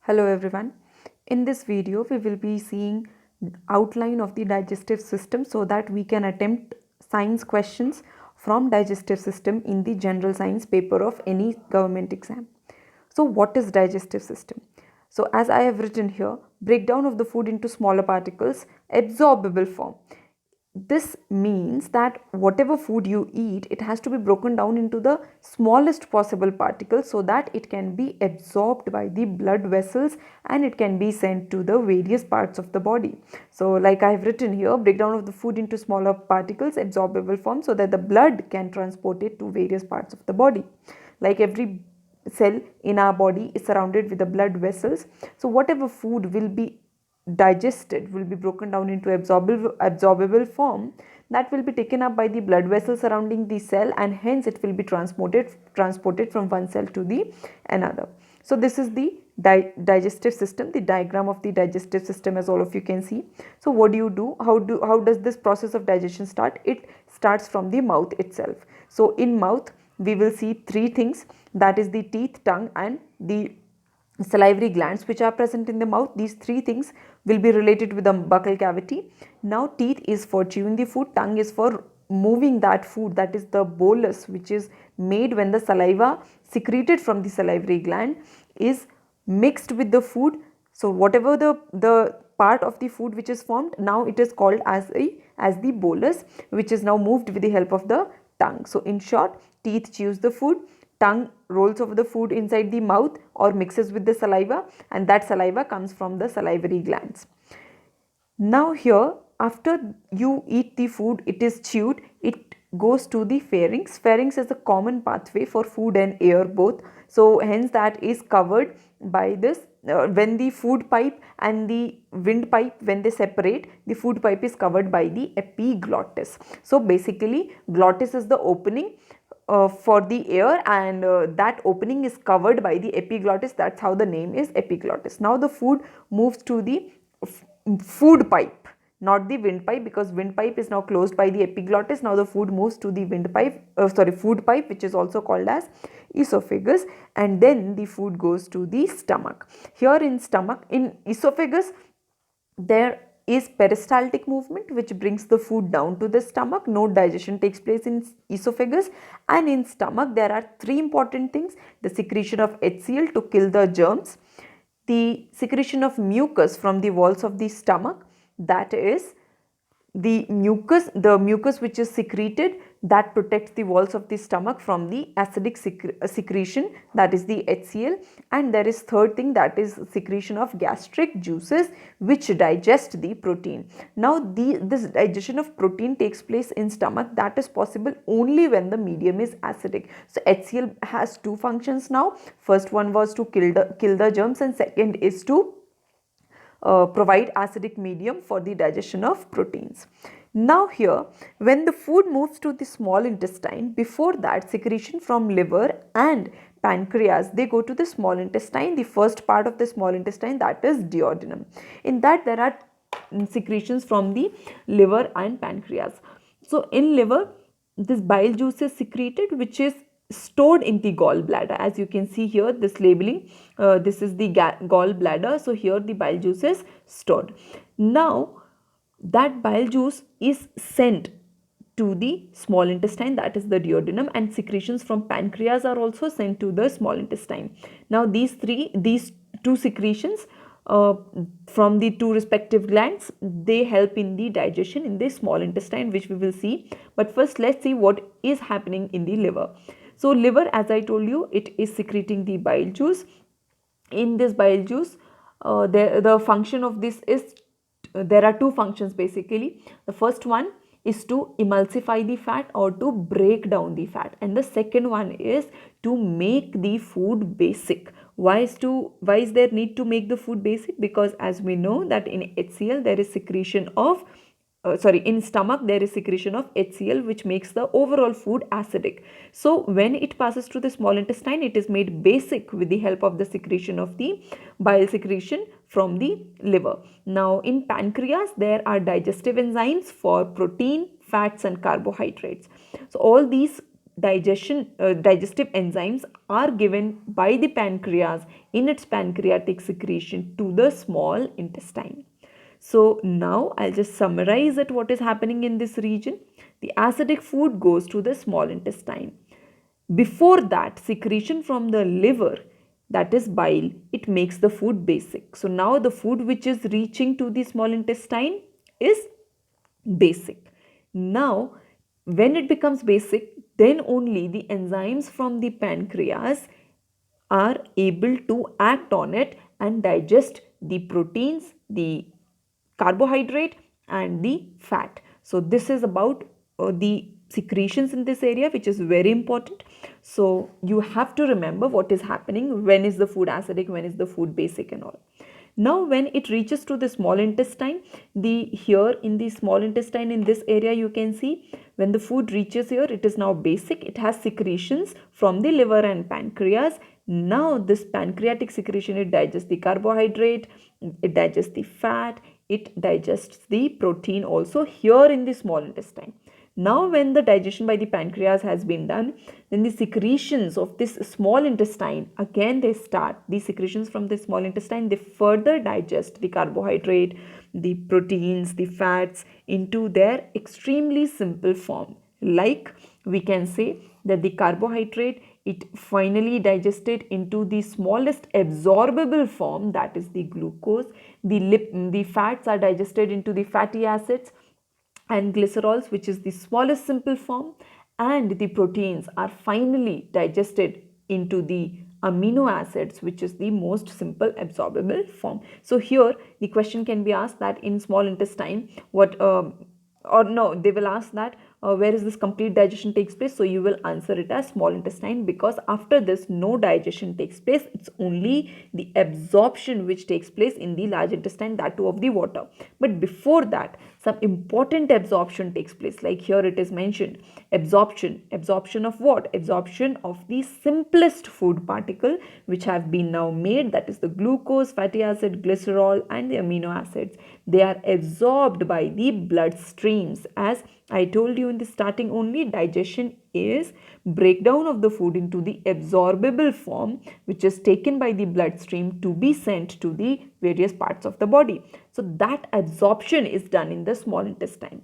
Hello everyone. In this video we will be seeing outline of the digestive system so that we can attempt science questions from digestive system in the general science paper of any government exam. So what is digestive system? So as I have written here, breakdown of the food into smaller particles, absorbable form. This means that whatever food you eat, it has to be broken down into the smallest possible particles so that it can be absorbed by the blood vessels and it can be sent to the various parts of the body. So like I have written here, breakdown of the food into smaller particles, absorbable form, so that the blood can transport it to various parts of the body. Like every cell in our body is surrounded with the blood vessels, so whatever food will be digested will be broken down into absorbable form that will be taken up by the blood vessels surrounding the cell, and hence it will be transported from one cell to the another. So this is the digestive system, the diagram of the digestive system, as all of you can see. So what do? How does this process of digestion start? It starts from the mouth itself. So in mouth we will see three things, that is the teeth, tongue and the salivary glands which are present in the mouth. These three things will be related with the buccal cavity. Now teeth is for chewing the food, tongue is for moving that food, that is the bolus which is made when the saliva secreted from the salivary gland is mixed with the food. So whatever the part of the food which is formed, now it is called as the bolus, which is now moved with the help of the tongue. So in short, teeth chews the food, tongue rolls over the food inside the mouth or mixes with the saliva, and that saliva comes from the salivary glands. Now here, after you eat the food, it is chewed, it goes to the pharynx. Pharynx is a common pathway for food and air both, so hence that is covered by this. When the food pipe and the windpipe, when they separate, the food pipe is covered by the epiglottis. So basically glottis is the opening for the air, and that opening is covered by the epiglottis. That's how the name is epiglottis. Now the food moves to the food pipe, not the windpipe, because windpipe is now closed by the epiglottis. Now the food moves to the food pipe, which is also called as esophagus, and then the food goes to the stomach. Here in esophagus, there is peristaltic movement which brings the food down to the stomach. No digestion takes place in esophagus, and in stomach there are three important things: the secretion of HCl to kill the germs, the secretion of mucus from the walls of the stomach, that is the mucus which is secreted, that protects the walls of the stomach from the acidic secretion, that is the HCl. And there is third thing, that is secretion of gastric juices which digest the protein. Now this digestion of protein takes place in stomach. That is possible only when the medium is acidic. So HCl has two functions now. First one was to kill the germs, and second is to provide acidic medium for the digestion of proteins. Now here, when the food moves to the small intestine, before that secretion from liver and pancreas, they go to the small intestine, the first part of the small intestine, that is duodenum. In that there are secretions from the liver and pancreas. So in liver, this bile juice is secreted, which is stored in the gallbladder. As you can see here, this labeling, this is the gallbladder. So here the bile juice is stored. Now that bile juice is sent to the small intestine, that is the duodenum, and secretions from pancreas are also sent to the small intestine. Now these two secretions from the two respective glands, they help in the digestion in the small intestine, which we will see. But first let's see what is happening in the liver. So liver, as I told you, it is secreting the bile juice. In this bile juice, the function of this is, there are two functions basically. The first one is to emulsify the fat or to break down the fat, and the second one is to make the food basic. Why is there need to make the food basic? Because as we know that in HCl there is secretion of in stomach there is secretion of HCl, which makes the overall food acidic. So when it passes to the small intestine, it is made basic with the help of the secretion of the bile secretion from the liver. Now in pancreas there are digestive enzymes for protein, fats and carbohydrates. So all these digestive enzymes are given by the pancreas in its pancreatic secretion to the small intestine. So now I'll just summarize it what is happening in this region. The acidic food goes to the small intestine. Before that, secretion from the liver, that is bile, it makes the food basic. So now the food which is reaching to the small intestine is basic. Now when it becomes basic, then only the enzymes from the pancreas are able to act on it and digest the proteins, the carbohydrate and the fat. So this is about the secretions in this area, which is very important. So you have to remember what is happening, when is the food acidic, when is the food basic and all. Now when it reaches to the small intestine, here in the small intestine, in this area you can see, when the food reaches here, it is now basic. It has secretions from the liver and pancreas. Now this pancreatic secretion, it digests the carbohydrate, it digests the fat, it digests the protein also here in the small intestine. Now when the digestion by the pancreas has been done, then the secretions of this small intestine, again they start. The secretions from the small intestine, they further digest the carbohydrate, the proteins, the fats into their extremely simple form. Like we can say that the carbohydrate, it finally digested into the smallest absorbable form, that is the glucose. The fats are digested into the fatty acids and glycerols, which is the smallest simple form, and the proteins are finally digested into the amino acids, which is the most simple absorbable form. So here the question can be asked that in small intestine, or no, they will ask that where is this complete digestion takes place. So you will answer it as small intestine, because after this no digestion takes place. It's only the absorption which takes place in the large intestine, that too of the water. But before that, some important absorption takes place. Like here it is mentioned, absorption of what? Absorption of the simplest food particle which have been now made, that is the glucose, fatty acid, glycerol and the amino acids. They are absorbed by the blood streams. As I told you in the starting only, digestion is breakdown of the food into the absorbable form, which is taken by the bloodstream to be sent to the various parts of the body. So that absorption is done in the small intestine.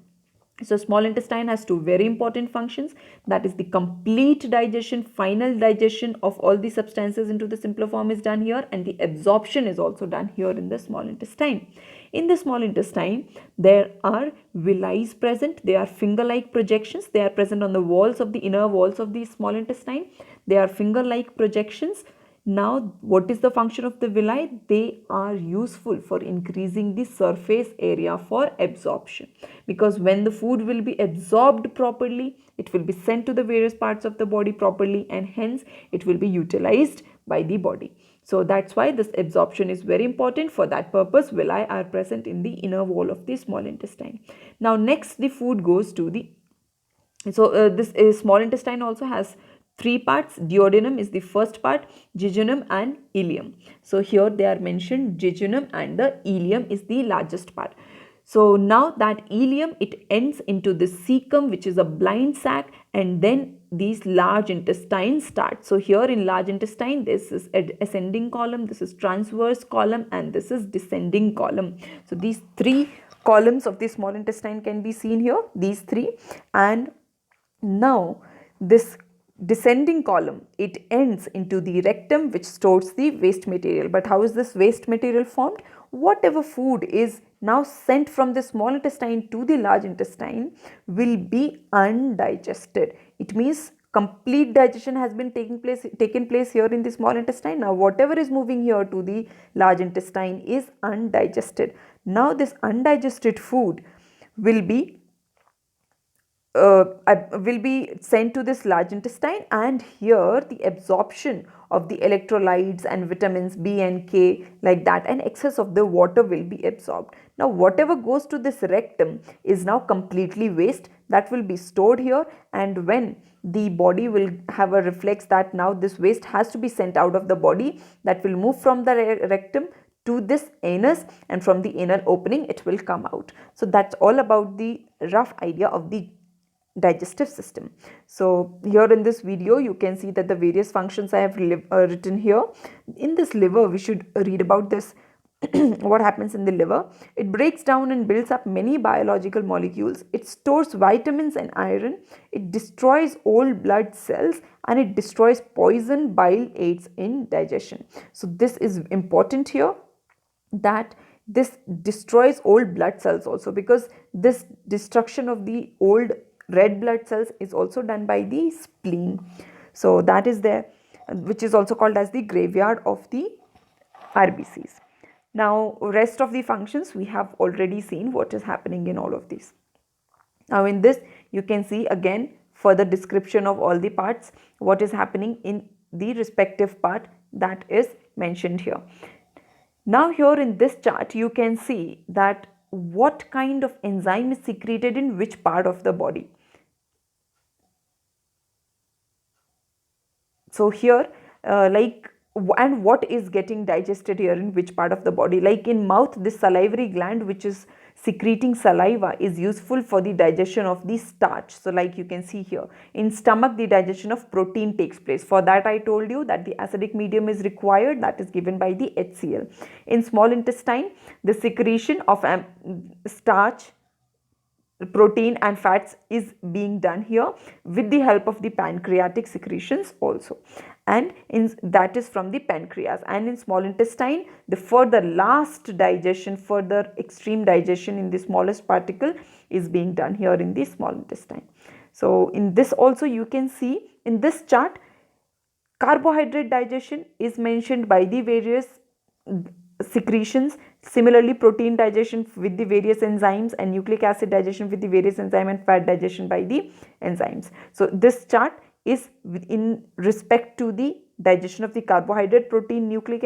So small intestine has two very important functions, that is the complete digestion, final digestion of all the substances into the simpler form is done here, and the absorption is also done here in the small intestine. In the small intestine, there are villi present. They are finger-like projections. They are present on the walls of the inner walls of the small intestine. They are finger-like projections. Now, what is the function of the villi? They are useful for increasing the surface area for absorption, because when the food will be absorbed properly, it will be sent to the various parts of the body properly, and hence it will be utilized by the body. So that's why this absorption is very important. For that purpose, villi are present in the inner wall of the small intestine. Now next, the food goes to the, this small intestine also has three parts. Duodenum is the first part, jejunum and ileum. So here they are mentioned, jejunum and the ileum is the largest part. So now that ileum, it ends into the cecum, which is a blind sac, and then these large intestines start. So here in large intestine, this is ascending column, this is transverse column, and this is descending column. So these three columns of the small intestine can be seen here, these three. And now this descending column, it ends into the rectum, which stores the waste material. But how is this waste material formed? Whatever food is now sent from the small intestine to the large intestine will be undigested. It means complete digestion has been taken place here in the small intestine. Now whatever is moving here to the large intestine is undigested. Now this undigested food will be sent to this large intestine, and here the absorption of the electrolytes and vitamins B and K, like that, and excess of the water will be absorbed. Now whatever goes to this rectum is now completely waste, that will be stored here, and when the body will have a reflex that now this waste has to be sent out of the body, that will move from the rectum to this anus, and from the anal opening it will come out. So that's all about the rough idea of the digestive system. So here in this video you can see that the various functions I have written here. In this liver we should read about this. What happens in the liver? It breaks down and builds up many biological molecules. It stores vitamins and iron. It destroys old blood cells and it destroys poison. Bile aids in digestion. So this is important here, that this destroys old blood cells also, because this destruction of the old red blood cells is also done by the spleen. So that is there, which is also called as the graveyard of the RBCs. Now rest of the functions we have already seen what is happening in all of these. Now in this you can see again further description of all the parts, what is happening in the respective part that is mentioned here. Now here in this chart you can see that what kind of enzyme is secreted in which part of the body. So here and what is getting digested here in which part of the body. Like in mouth, this salivary gland which is secreting saliva is useful for the digestion of the starch. So like you can see here, in stomach the digestion of protein takes place. For that I told you that the acidic medium is required, that is given by the HCl. In small intestine the secretion of starch, protein and fats is being done here with the help of the pancreatic secretions also, and that is from the pancreas. And in small intestine the further last digestion, further extreme digestion in the smallest particle is being done here in the small intestine. So in this also you can see in this chart carbohydrate digestion is mentioned by the various secretions. Similarly protein digestion with the various enzymes, and nucleic acid digestion with the various enzyme, and fat digestion by the enzymes. So this chart is in respect to the digestion of the carbohydrate, protein, nucleic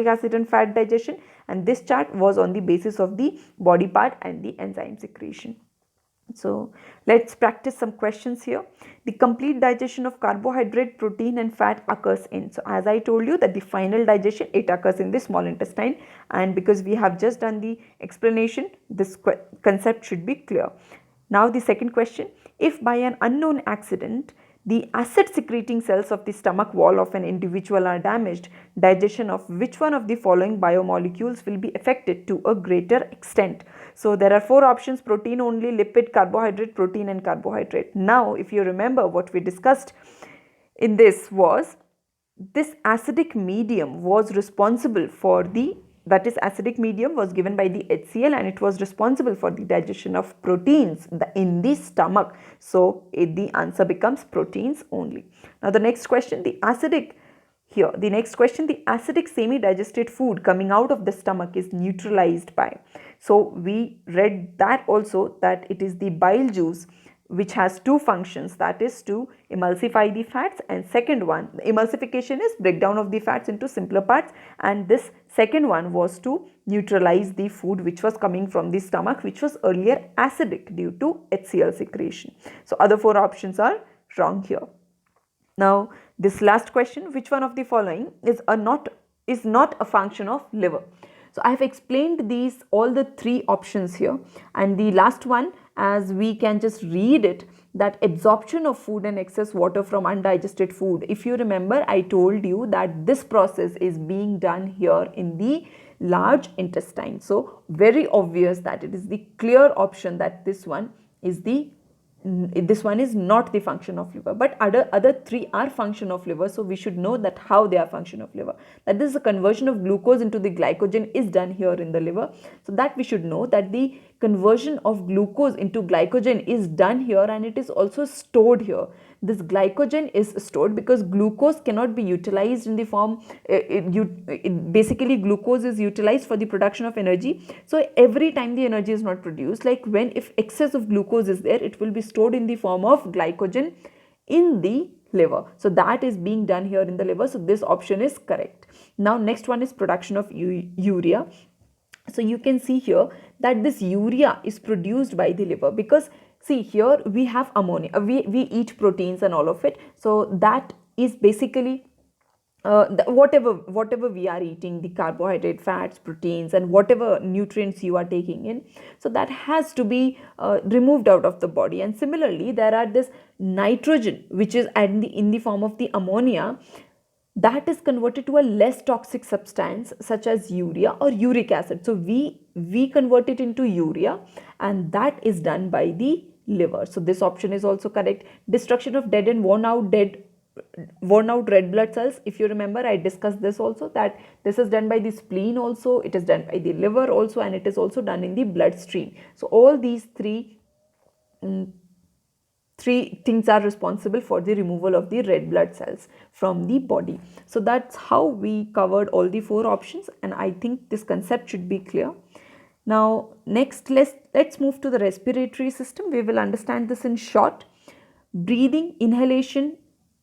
acid and fat digestion, and this chart was on the basis of the body part and the enzyme secretion. So let's practice some questions here. The complete digestion of carbohydrate, protein and fat occurs in. So as I told you that the final digestion, it occurs in the small intestine, and because we have just done the explanation, this concept should be clear. Now the second question, if by an unknown accident the acid secreting cells of the stomach wall of an individual are damaged, digestion of which one of the following biomolecules will be affected to a greater extent? So there are four options: protein only, lipid, carbohydrate, protein and carbohydrate. Now if you remember what we discussed in this was, this acidic medium was responsible for the, that is acidic medium was given by the HCl and it was responsible for the digestion of proteins in the stomach. So the answer becomes proteins only. Now the next question, the acidic semi-digested food coming out of the stomach is neutralized by. So we read that also, that it is the bile juice which has two functions, that is to emulsify the fats, and second one, emulsification is breakdown of the fats into simpler parts, and this second one was to neutralize the food which was coming from the stomach, which was earlier acidic due to HCl secretion. So other four options are wrong here. Now this last question, which one of the following is not a function of liver? So I have explained these, all the three options here, and the last one, as we can just read it, that absorption of food and excess water from undigested food. If you remember, I told you that this process is being done here in the large intestine. So very obvious that it is the clear option that this one is not the function of liver, but other three are function of liver. So we should know that how they are function of liver, that this is a conversion of glucose into the glycogen is done here in the liver. So that we should know that the conversion of glucose into glycogen is done here, and it is also stored here. This glycogen is stored because glucose cannot be utilized in the form, basically glucose is utilized for the production of energy. So every time the energy is not produced, like if excess of glucose is there, it will be stored in the form of glycogen in the liver. So that is being done here in the liver. So this option is correct. Now next one is production of urea. So you can see here that this urea is produced by the liver, because see here we have ammonia, we eat proteins and all of it. So that is basically whatever we are eating, the carbohydrate, fats, proteins, and whatever nutrients you are taking in, so that has to be removed out of the body. And similarly, there are this nitrogen which is in the form of the ammonia, that is converted to a less toxic substance such as urea or uric acid. So we convert it into urea, and that is done by the liver. So this option is also correct. Destruction of dead and worn out red blood cells, if you remember, I discussed this also, that this is done by the spleen also, it is done by the liver also, and it is also done in the bloodstream. So all these mm, three things are responsible for the removal of the red blood cells from the body. So that's how we covered all the four options, and I think this concept should be clear. Now next, let's move to the respiratory system. We will understand this in short. Breathing, inhalation.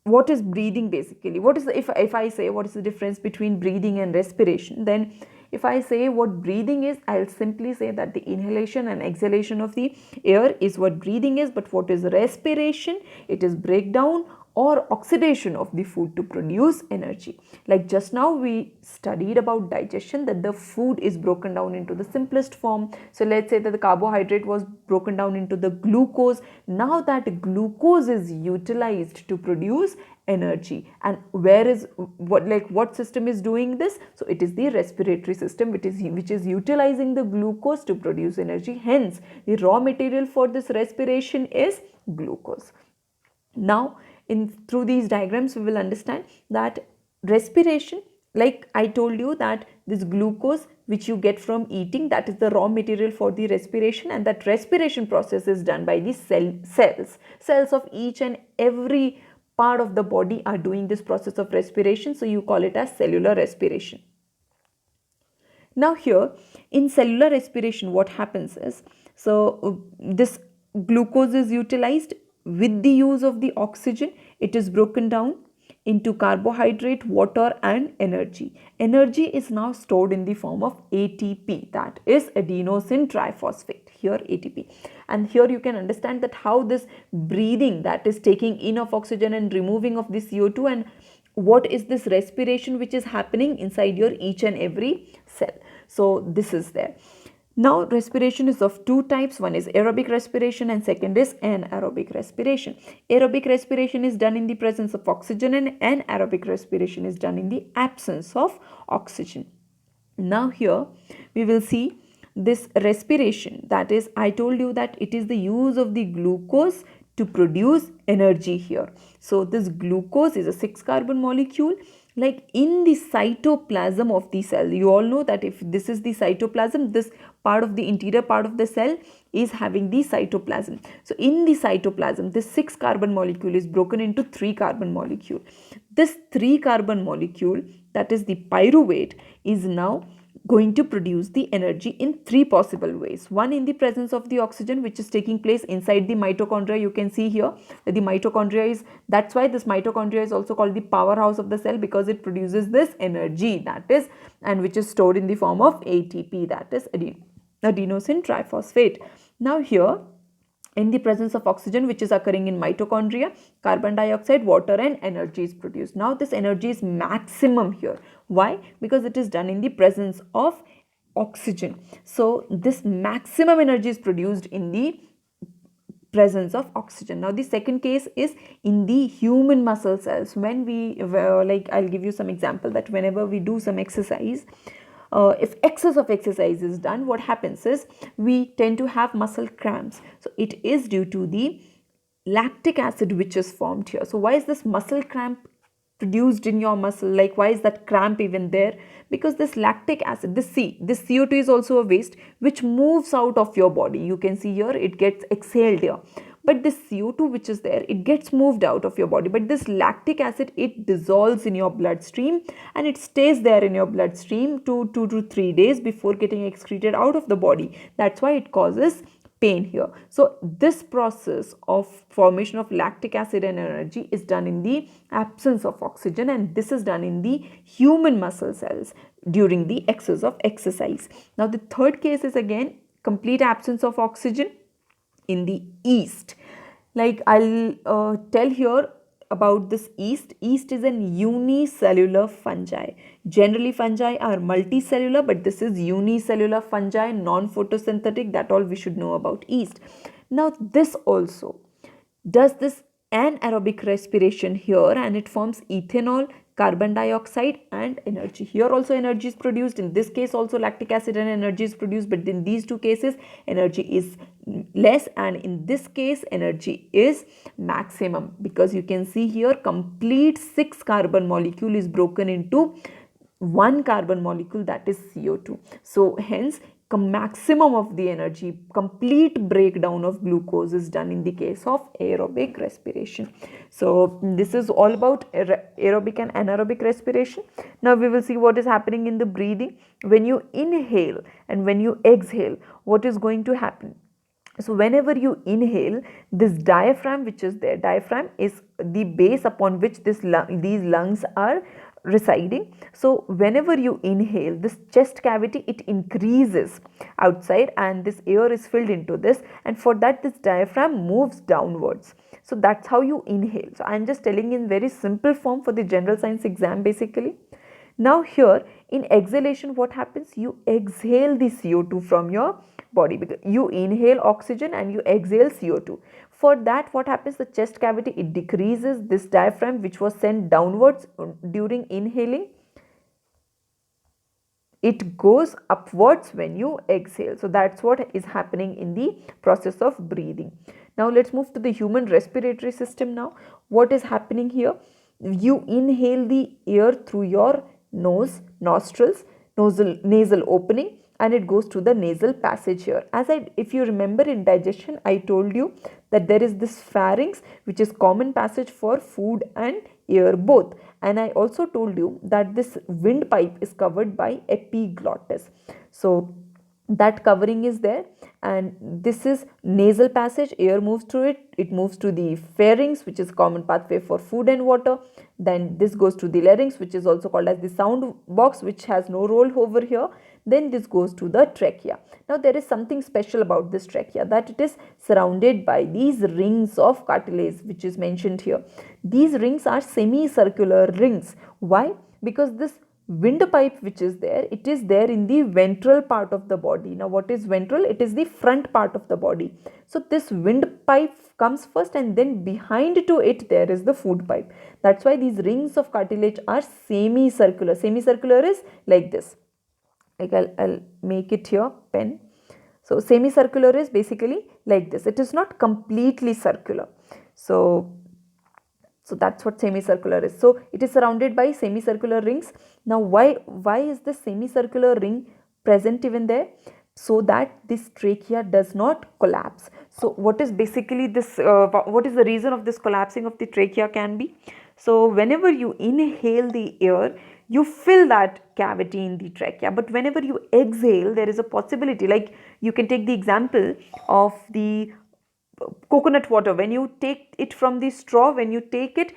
What is breathing basically? What is if I say what is the difference between breathing and respiration, then if I say what breathing is, I'll simply say that the inhalation and exhalation of the air is what breathing is. But what is respiration? It is breakdown or oxidation of the food to produce energy. Like just now we studied about digestion, that the food is broken down into the simplest form. So let's say that the carbohydrate was broken down into the glucose. Now that glucose is utilized to produce energy, and what system is doing this? So it is the respiratory system, which is utilizing the glucose to produce energy. Hence the raw material for this respiration is glucose. Now through these diagrams we will understand that respiration, like I told you, that this glucose which you get from eating, that is the raw material for the respiration, and that respiration process is done by the cells of each and every part of the body are doing this process of respiration. So you call it as cellular respiration. Now here in cellular respiration, what happens is, this glucose is utilized. With the use of the oxygen, it is broken down into carbohydrate, water, and energy. Energy is now stored in the form of ATP, that is adenosine triphosphate, here ATP. And here you can understand that how this breathing, that is taking in of oxygen and removing of the CO2, and what is this respiration which is happening inside your each and every cell. So this is there. Now respiration is of two types. One is aerobic respiration and second is anaerobic respiration. Aerobic respiration is done in the presence of oxygen, and anaerobic respiration is done in the absence of oxygen. Now here we will see this respiration, that is, I told you that it is the use of the glucose to produce energy here. So this glucose is a 6-carbon molecule, like in the cytoplasm of the cell. You all know that if this is the cytoplasm, this part of the interior part of the cell is having the cytoplasm. So in the cytoplasm, this 6-carbon molecule is broken into 3-carbon molecule. This 3-carbon molecule, that is the pyruvate, is now going to produce the energy in three possible ways. One, in the presence of the oxygen, which is taking place inside the mitochondria. You can see here that the mitochondria is, that's why this mitochondria is also called the powerhouse of the cell, because it produces this energy, that is, and which is stored in the form of ATP, that is adenosine triphosphate. Now here, in the presence of oxygen, which is occurring in mitochondria, carbon dioxide, water, and energy is produced. Now this energy is maximum here. Why? Because it is done in the presence of oxygen. So this maximum energy is produced in the presence of oxygen. Now the second case is in the human muscle cells. When we like, I'll give you some example, that whenever we do some exercise, if excess of exercise is done, what happens is we tend to have muscle cramps. So it is due to the lactic acid which is formed here. So why is this muscle cramp produced in your muscle? Like, why is that cramp even there? Because this lactic acid, this CO2 is also a waste which moves out of your body. You can see here it gets exhaled here. But this CO2 which is there, it gets moved out of your body. But this lactic acid, it dissolves in your bloodstream and it stays there in your bloodstream 2 to 3 days before getting excreted out of the body. That's why it causes pain here. So this process of formation of lactic acid and energy is done in the absence of oxygen, and this is done in the human muscle cells during the excess of exercise. Now the third case is again complete absence of oxygen in the yeast. Like I'll tell here, about this yeast. Yeast is an unicellular fungi. Generally fungi are multicellular, but this is unicellular fungi, non-photosynthetic. That all we should know about yeast. Now this also does this anaerobic respiration here, and it forms ethanol, carbon dioxide and energy. Here also energy is produced. In this case also lactic acid and energy is produced, but in these two cases energy is less, and in this case energy is maximum, because you can see here complete 6 carbon molecule is broken into 1 carbon molecule, that is CO2. So hence maximum of the energy, complete breakdown of glucose is done in the case of aerobic respiration. So this is all about aerobic and anaerobic respiration. Now we will see what is happening in the breathing. When you inhale and when you exhale, what is going to happen? So whenever you inhale, this diaphragm which is there, diaphragm is the base upon which these lungs are residing. So whenever you inhale, this chest cavity, it increases outside and this air is filled into this, and for that this diaphragm moves downwards. So that's how you inhale. So I'm just telling in very simple form for the general science exam basically. Now here in exhalation, what happens? You exhale the CO2 from your body, because you inhale oxygen and you exhale CO2. For that what happens? The chest cavity, it decreases. This diaphragm which was sent downwards during inhaling, it goes upwards when you exhale. So that's what is happening in the process of breathing. Now let's move to the human respiratory system now. What is happening here? You inhale the air through your nose, nostrils, nasal opening, and it goes to the nasal passage here. If you remember in digestion, I told you that there is this pharynx which is common passage for food and air both, and I also told you that this windpipe is covered by epiglottis. So that covering is there, and this is nasal passage, air moves through it, it moves to the pharynx which is common pathway for food and water, then this goes to the larynx which is also called as the sound box, which has no role over here, then this goes to the trachea. Now there is something special about this trachea, that it is surrounded by these rings of cartilage which is mentioned here. These rings are semicircular rings. Why? Because this windpipe which is there, it is there in the ventral part of the body. Now what is ventral? It is the front part of the body. So this windpipe comes first, and then behind to it there is the food pipe. That's why these rings of cartilage are semicircular. Semicircular is like this. Like I'll make it here, pen. So semicircular is basically like this. It is not completely circular. So that's what semicircular is. So it is surrounded by semicircular rings. Now why is the semicircular ring present even there? So that this trachea does not collapse. So what is basically this, what is the reason of this collapsing of the trachea can be? So whenever you inhale the air, you fill that cavity in the trachea, but whenever you exhale, there is a possibility, like you can take the example of the coconut water. When you take it from the straw, when you take it,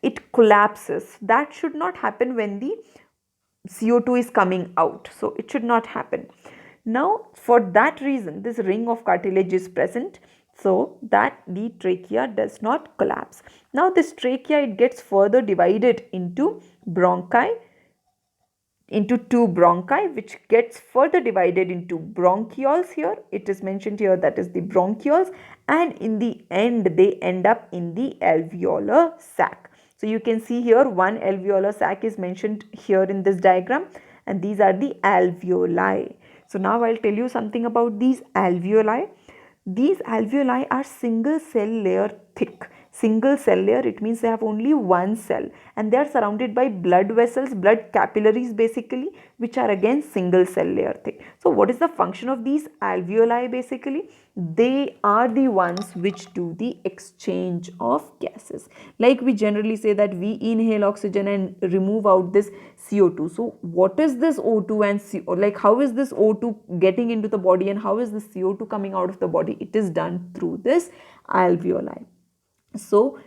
it collapses. That should not happen when the CO2 is coming out. So it should not happen. Now for that reason, this ring of cartilage is present, so that the trachea does not collapse. Now this trachea, it gets further divided into bronchi, into 2 bronchi, which gets further divided into bronchioles. Here it is mentioned here, that is the bronchioles, and in the end they end up in the alveolar sac. So you can see here one alveolar sac is mentioned here in this diagram, and these are the alveoli. So now I'll tell you something about these alveoli. These alveoli are single cell layer thick. Single cell layer, it means they have only one cell, and they are surrounded by blood vessels, blood capillaries basically, which are again single cell layer thick. So what is the function of these alveoli basically? They are the ones which do the exchange of gases. Like we generally say that we inhale oxygen and remove out this CO2. So what is this O2 and CO, like how is this O2 getting into the body and how is this CO2 coming out of the body? It is done through this alveoli. So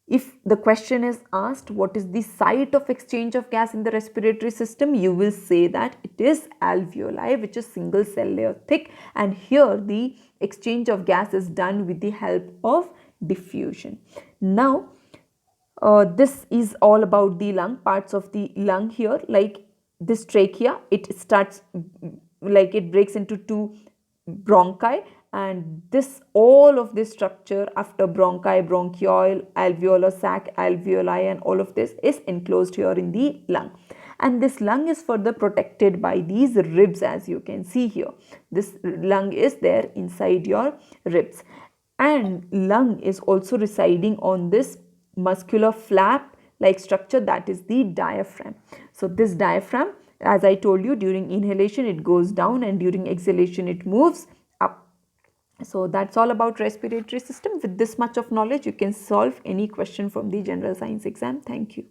if the question is asked what is the site of exchange of gas in the respiratory system, you will say that it is alveoli, which is single cell layer thick, and here the exchange of gas is done with the help of diffusion. Now This is all about the lung, parts of the lung here, like this trachea. It starts like it breaks into two bronchi, and this all of this structure after bronchi, bronchiole, alveolar sac, alveoli, and all of this is enclosed here in the lung. And this lung is further protected by these ribs, as you can see here. This lung is there inside your ribs, and lung is also residing on this muscular flap like structure, that is the diaphragm. So this diaphragm, as I told you, during inhalation it goes down and during exhalation it moves up. So that's all about respiratory system. With this much of knowledge, you can solve any question from the general science exam. Thank you.